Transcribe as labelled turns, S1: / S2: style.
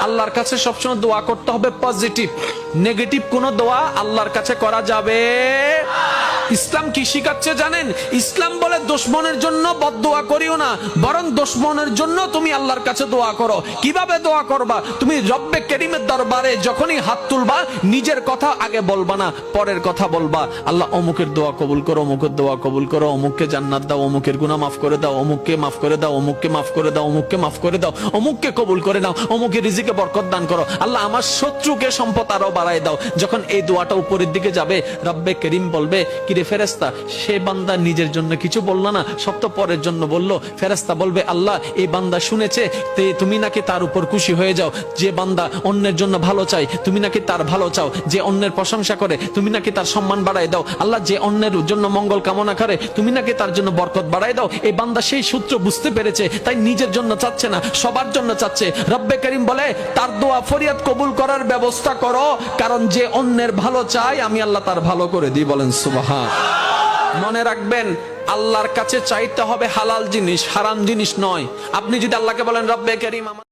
S1: আল্লাহর কাছে সবসময় দোয়া করতে হবে পজিটিভ, নেগেটিভ কোনো দোয়া আল্লাহর কাছে করা যাবে। ইসলাম কি শিখাচ্ছে জানেন? ইসলাম বলে দুশমনের জন্য বদদোয়া করিও না, বরং দুশমনের জন্য তুমি আল্লাহর কাছে দোয়া করো। কিভাবে দোয়া করবা? তুমি রব্বে করিমের দরবারে যখনই হাত তুলবা, নিজের কথা আগে বলবা না, পরের কথা বলবা। আল্লাহ অমুকের দোয়া কবুল করো, অমুকের দোয়া কবুল করো, অমুককে জান্নাত দাও, অমুকের গুনাহ মাফ করে দাও, অমুককে মাফ করে দাও, অমুককে মাফ করে দাও, অমুককে মাফ করে দাও, অমুককে কবুল করে নাও, অমুকের রিজিকে বরকত দান করো। আল্লাহ আমার শত্রুকে সম্পদ আরো বাড়ায় দাও। যখন এই দোয়াটা উপরের দিকে যাবে, রব্বে করিম বলবে, কিরে ফেরেশতা, সে বান্দা নিজের জন্য কিছু বলল না, সব তো পরের জন্য বললো। ফেরেশতা বলবে, আল্লাহ এই বান্দা শুনেছে, তুমি নাকি তার উপর খুশি হয়ে যাও। যে বান্দা অন্যের জন্য ভালো চাই, তুমি নাকি তার ভালো চাও। যে অন্যের প্রশংসা করে, তুমি নাকি তার সম্মান বাড়ায় দাও। আল্লাহ যে অন্যের জন্য মঙ্গল কামনা করে, তুমি নাকি তার জন্য বরকত বাড়ায় দাও। এই বান্দা সেই সূত্র বুঝতে পেরেছে, তাই নিজের জন্য চাচ্ছে না, সবার জন্য চাচ্ছে। রব্বে করিম বলে, তার দোয়া ফরিয়াদ কবুল করার ব্যবস্থা করো, কারণ যে অন্যের ভালো চায় আমি আল্লাহ তার ভালো করে দিই। বলেন সুবহান। মনে রাখবেন, আল্লাহর কাছে চাইতে হবে হালাল জিনিস, হারাম জিনিস নয়। আপনি যদি আল্লাহকে বলেন, রব্বে করিম